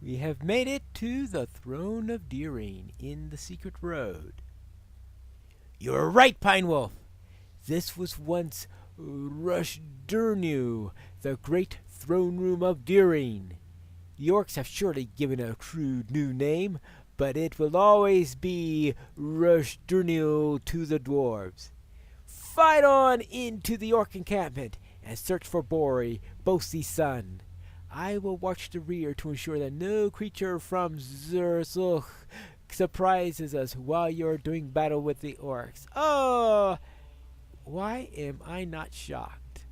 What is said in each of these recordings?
We have made it to the throne of Deering in the secret road. You're right, Pine Wolf. This was once Rushdurnu, the great throne room of Deering. The orcs have surely given it a crude new name, but it will always be Rushdurnu to the dwarves. Fight on into the orc encampment and search for Bori, Bosie's son. I will watch the rear to ensure that no creature from Zurzuch surprises us while you're doing battle with the orcs. Oh, why am I not shocked?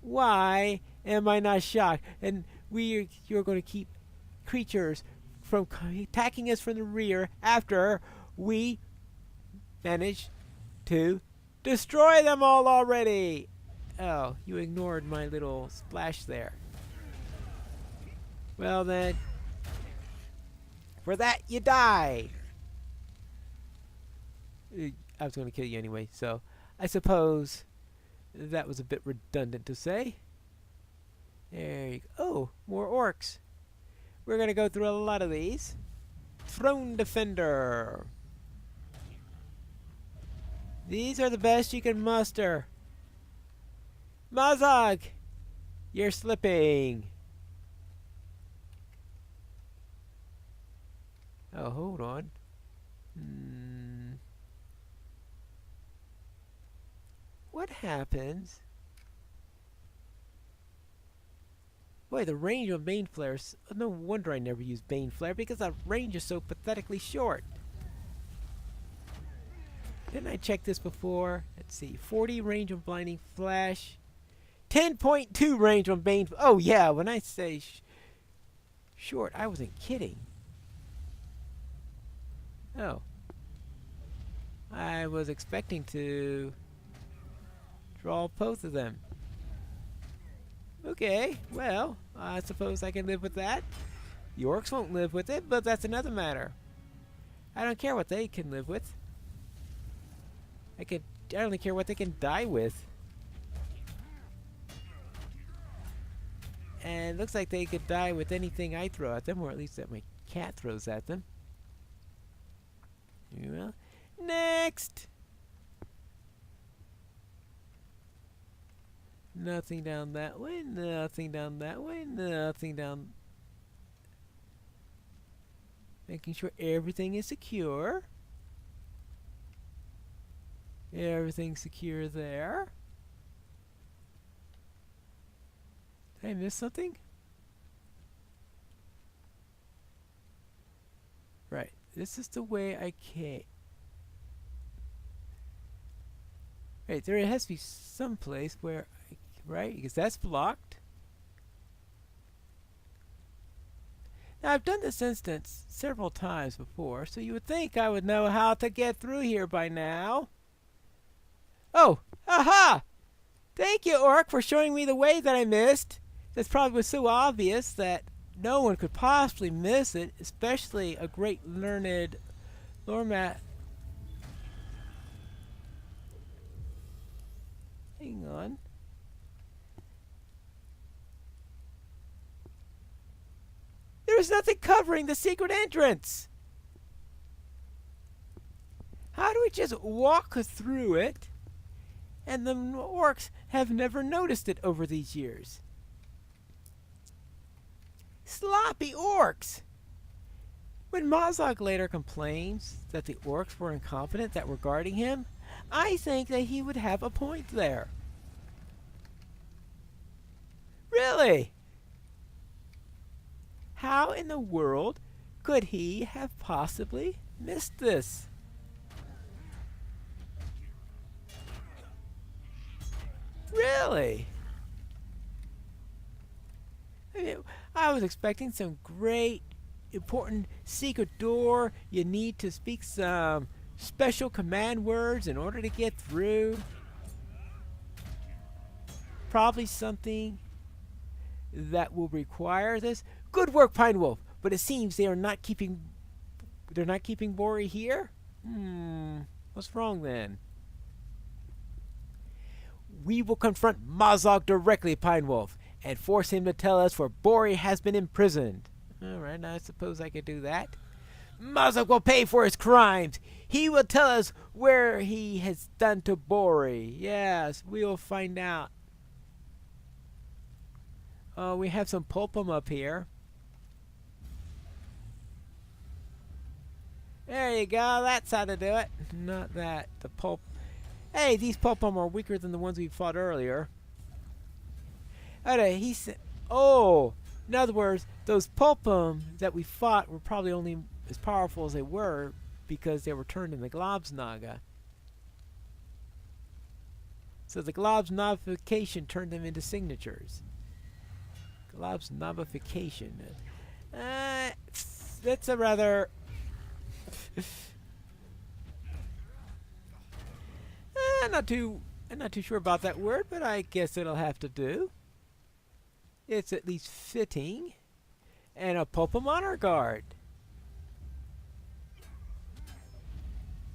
Why am I not shocked? And you're going to keep creatures from attacking us from the rear after we manage to destroy them all already. Oh, you ignored my little splash there. Well then, for that you die. I was going to kill you anyway, so I suppose that was a bit redundant to say. There you go. Oh, more orcs. We're going to go through a lot of these. Throne Defender. These are the best you can muster. Mazog, you're slipping. Oh, hold on. What happens? Boy, the range of Bane Flares. No wonder I never use Bane Flare because the range is so pathetically short. Didn't I check this before? Let's see. 40 range on Blinding Flash. 10.2 range on Bane. Oh, yeah. When I say short, I wasn't kidding. Oh. I was expecting to draw both of them. Okay, well, I suppose I can live with that. The orcs won't live with it, but that's another matter. I don't care what they can live with. I only care what they can die with. And it looks like they could die with anything I throw at them, or at least that my cat throws at them. Well, next! Nothing down that way, nothing down that way, nothing down. Making sure everything is secure. Everything's secure there. Did I miss something? Right, this is the way I came. Right, there has to be some place where right? Because that's blocked. Now, I've done this instance several times before, so you would think I would know how to get through here by now. Oh, aha! Thank you, Orc, for showing me the way that I missed. This probably was so obvious that no one could possibly miss it, especially a great learned Lormat. Hang on. There is nothing covering the secret entrance. How do we just walk through it? And the orcs have never noticed it over these years. Sloppy orcs! When Mazog later complains that the orcs were incompetent that were guarding him, I think that he would have a point there. Really? How in the world could he have possibly missed this? Really? I mean, I was expecting some great, important secret door. You need to speak some special command words in order to get through. Probably something that will require this. Good work, Pine Wolf, but it seems they're not keeping Bori here? What's wrong then? We will confront Mazog directly, Pine Wolf, and force him to tell us where Bori has been imprisoned. Alright, I suppose I could do that. Mazak will pay for his crimes. He will tell us where he has done to Bori. Yes, we will find out. Oh, we have some pulpum up here. There you go. That's how to do it. Not that. The pulp. Hey, these pulpum are weaker than the ones we fought earlier. Okay, he said. Oh, in other words, those pulpum that we fought were probably only as powerful as they were because they were turned into Globsnaga. So the Globsnagification turned them into signatures. Globsnagification. That's a rather... I'm not too sure about that word, but I guess it'll have to do. It's at least fitting. And a Pulpum Honor Guard.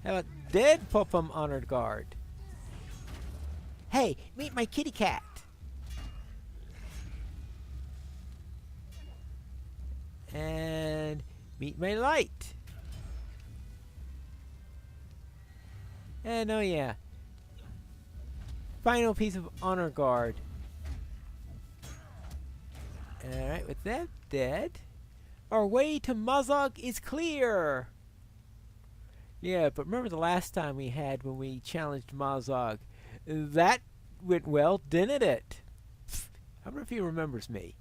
How about dead Pulpum Honored Guard? Hey, meet my kitty cat. And meet my light. And oh yeah. Final piece of honor guard. Alright, with that dead, our way to Mazog is clear. Yeah, but remember the last time we had when we challenged Mazog? That went well, didn't it? I wonder if he remembers me.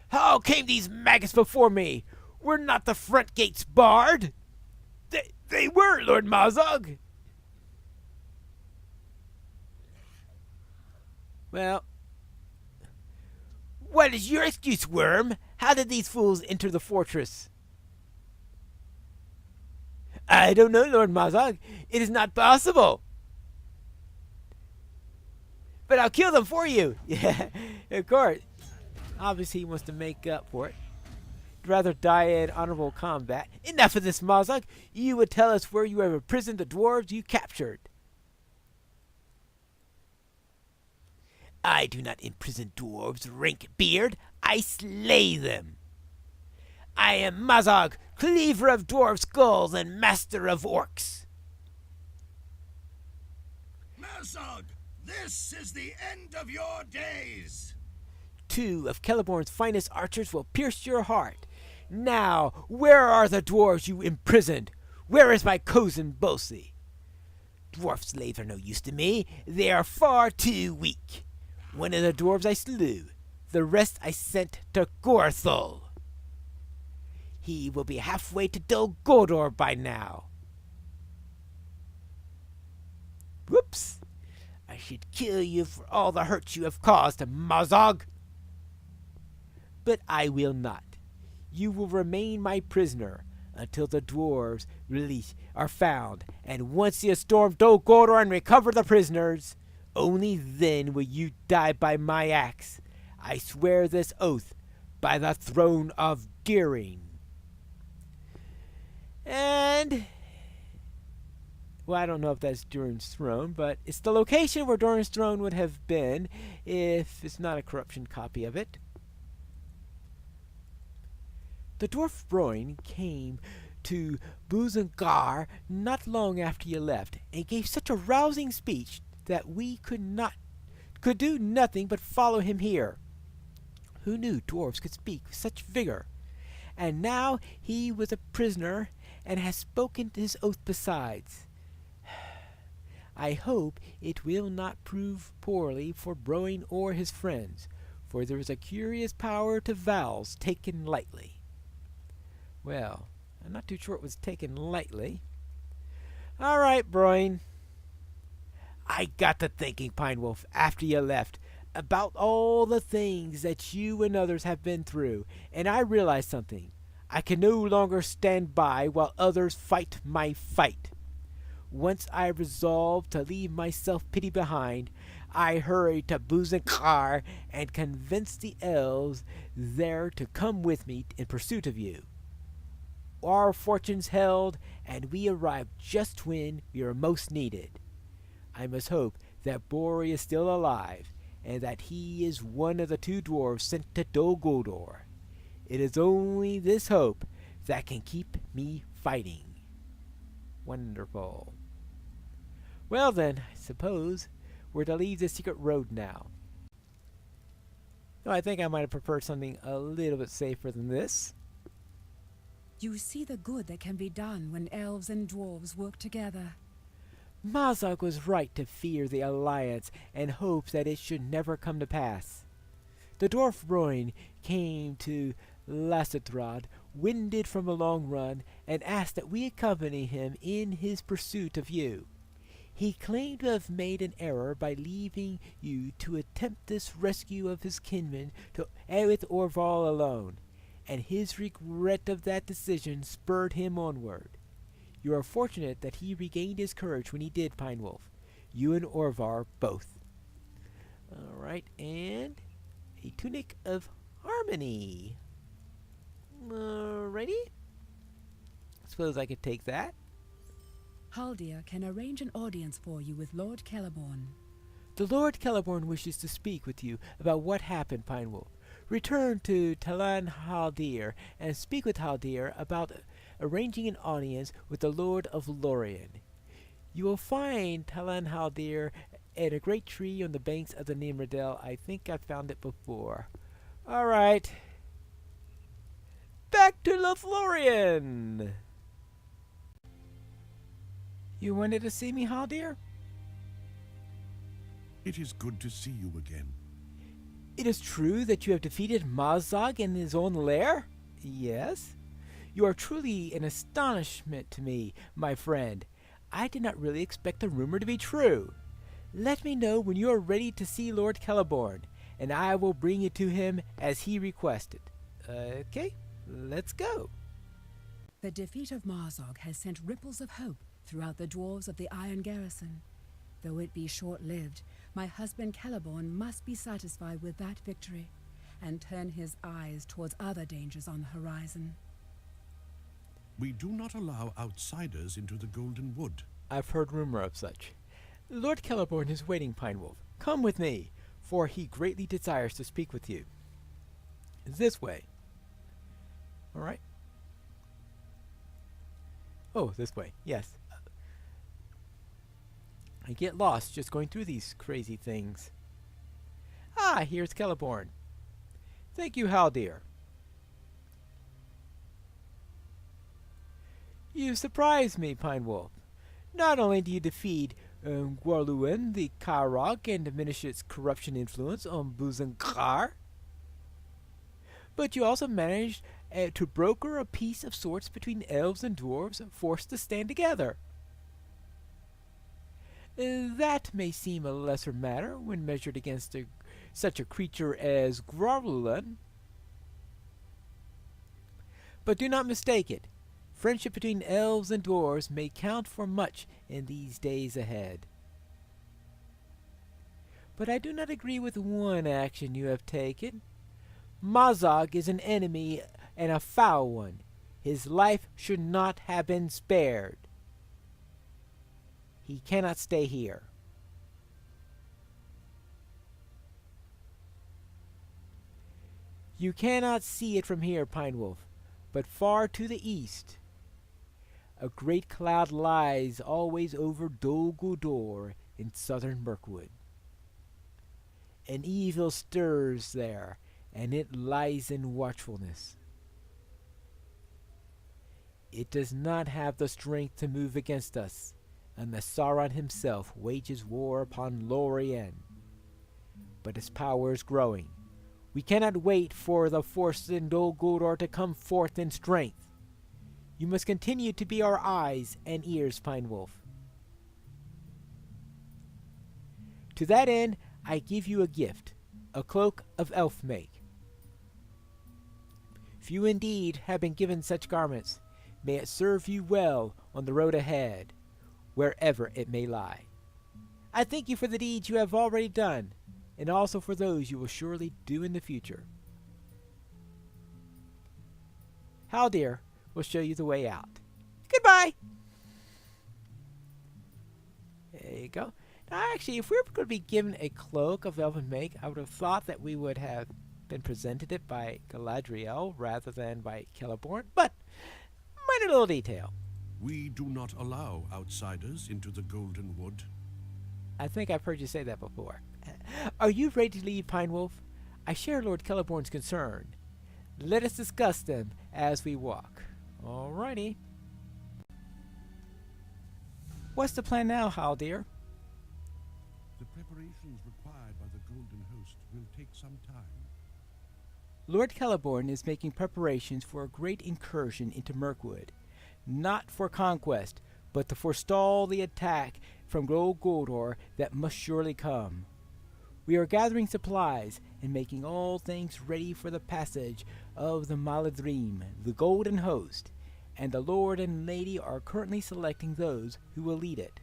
How came these maggots before me? Were not the front gates barred? They were, Lord Mazog. Well, what is your excuse, worm? How did these fools enter the fortress? I don't know, Lord Mazog. It is not possible. But I'll kill them for you. Yeah, of course. Obviously, he wants to make up for it. He'd rather die in honorable combat. Enough of this, Mazog. You would tell us where you have imprisoned the dwarves you captured. I do not imprison dwarves, rank beard. I slay them. I am Mazog, cleaver of dwarf skulls and master of orcs. Mazog, this is the end of your days. 2 of Celeborn's finest archers will pierce your heart. Now, where are the dwarves you imprisoned? Where is my cousin Bosi? Dwarf slaves are no use to me. They are far too weak. One of the dwarves I slew. The rest I sent to Gorthul. He will be halfway to Dol Guldur by now. Whoops! I should kill you for all the hurt you have caused, Mazog. But I will not. You will remain my prisoner until the dwarves are found, and once you storm Dol Guldur and recover the prisoners, only then will you die by my axe. I swear this oath by the throne of Deering. And, well, I don't know if that's Durin's throne, but it's the location where Durin's throne would have been if it's not a corruption copy of it. The dwarf Broin came to Buzengar not long after you left, and gave such a rousing speech that we could do nothing but follow him here. Who knew dwarves could speak with such vigor? And now he was a prisoner, and has spoken his oath besides. I hope it will not prove poorly for Broin or his friends, for there is a curious power to vows taken lightly. Well, I'm not too sure it was taken lightly. All right, Broin. I got to thinking, Pine Wolf, after you left, about all the things that you and others have been through, and I realized something. I can no longer stand by while others fight my fight. Once I resolved to leave my self-pity behind, I hurried to Buzenkar and convinced the elves there to come with me in pursuit of you. Our fortunes held, and we arrived just when we were most needed. I must hope that Bori is still alive, and that he is one of the 2 dwarves sent to Dol Guldur. It is only this hope that can keep me fighting. Wonderful. Well then, I suppose we're to leave the secret road now. No, I think I might have preferred something a little bit safer than this. You see the good that can be done when elves and dwarves work together. Mazog was right to fear the alliance and hope that it should never come to pass. The dwarf Roin came to Lacetrod, winded from a long run, and asked that we accompany him in his pursuit of you. He claimed to have made an error by leaving you to attempt this rescue of his kinmen with Orval alone, and his regret of that decision spurred him onward. You are fortunate that he regained his courage when he did, Pine Wolf. You and Orvar both. Alright, and a tunic of harmony. Alrighty. Suppose I could take that. Haldir can arrange an audience for you with Lord Celeborn. The Lord Celeborn wishes to speak with you about what happened, Pine Wolf. Return to Talan Haldir and speak with Haldir about arranging an audience with the Lord of Lorien. You will find Talan Haldir at a great tree on the banks of the Nimrodel. I think I found it before. Alright. Back to Lothlorien! You wanted to see me, Haldir? It is good to see you again. It is true that you have defeated Mazog in his own lair? Yes. You are truly an astonishment to me, my friend. I did not really expect the rumor to be true. Let me know when you are ready to see Lord Celeborn, and I will bring you to him as he requested. Okay, let's go. The defeat of Mazog has sent ripples of hope throughout the dwarves of the Iron Garrison. Though it be short-lived, my husband Celeborn must be satisfied with that victory, and turn his eyes towards other dangers on the horizon. We do not allow outsiders into the Golden Wood. I've heard rumor of such. Lord Celeborn is waiting, Pine Wolf. Come with me, for he greatly desires to speak with you. This way. All right. Oh, this way. Yes. I get lost just going through these crazy things. Ah, here's Celeborn. Thank you, Haldir. You surprise me, Pine Wolf. Not only do you defeat Gwarluen, the Karok, and diminish its corruption influence on Buzankar, but you also managed to broker a peace of sorts between elves and dwarves forced to stand together. That may seem a lesser matter when measured against such a creature as Gwarluen, but do not mistake it. Friendship between elves and dwarves may count for much in these days ahead. But I do not agree with one action you have taken. Mazog is an enemy and a foul one. His life should not have been spared. He cannot stay here. You cannot see it from here, Pine Wolf, but far to the east, a great cloud lies always over Dol Guldur in southern Mirkwood. An evil stirs there, and it lies in watchfulness. It does not have the strength to move against us, unless Sauron himself wages war upon Lorien. But his power is growing. We cannot wait for the force in Dol Guldur to come forth in strength. You must continue to be our eyes and ears, Pine Wolf. To that end, I give you a gift, a cloak of elf make. Few indeed have been given such garments. May it serve you well on the road ahead, wherever it may lie. I thank you for the deeds you have already done, and also for those you will surely do in the future. Haldir will show you the way out. Goodbye! There you go. Now, actually, if we were going to be given a cloak of elven make, I would have thought that we would have been presented it by Galadriel rather than by Celeborn, but minor little detail. We do not allow outsiders into the Golden Wood. I think I've heard you say that before. Are you ready to leave, Pine Wolf? I share Lord Celeborn's concern. Let us discuss them as we walk. Alrighty. What's the plan now, Haldir? The preparations required by the Golden Host will take some time. Lord Celeborn is making preparations for a great incursion into Mirkwood, not for conquest, but to forestall the attack from Old Gondor that must surely come. We are gathering supplies and making all things ready for the passage of the Maladrim, the Golden Host, and the Lord and Lady are currently selecting those who will lead it.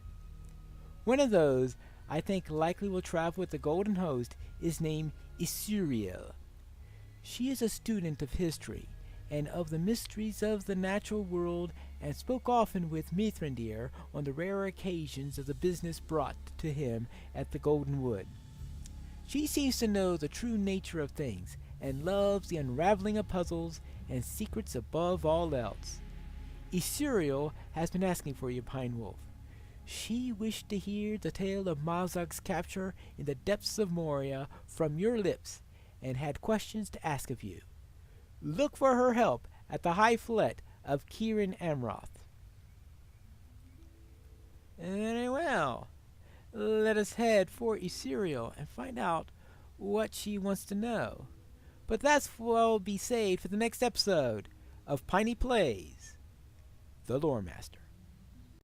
One of those I think likely will travel with the Golden Host is named Isuriel. She is a student of history and of the mysteries of the natural world and spoke often with Mithrandir on the rare occasions of the business brought to him at the Golden Wood. She seems to know the true nature of things and loves the unraveling of puzzles and secrets above all else. Isuriel has been asking for you, Pine Wolf. She wished to hear the tale of Mazog's capture in the depths of Moria from your lips and had questions to ask of you. Look for her help at the High Fleet of Kirin Amroth. Very well. Let us head for Isuriel and find out what she wants to know. But that's what will be saved for the next episode of Piney Plays, The Lore Master.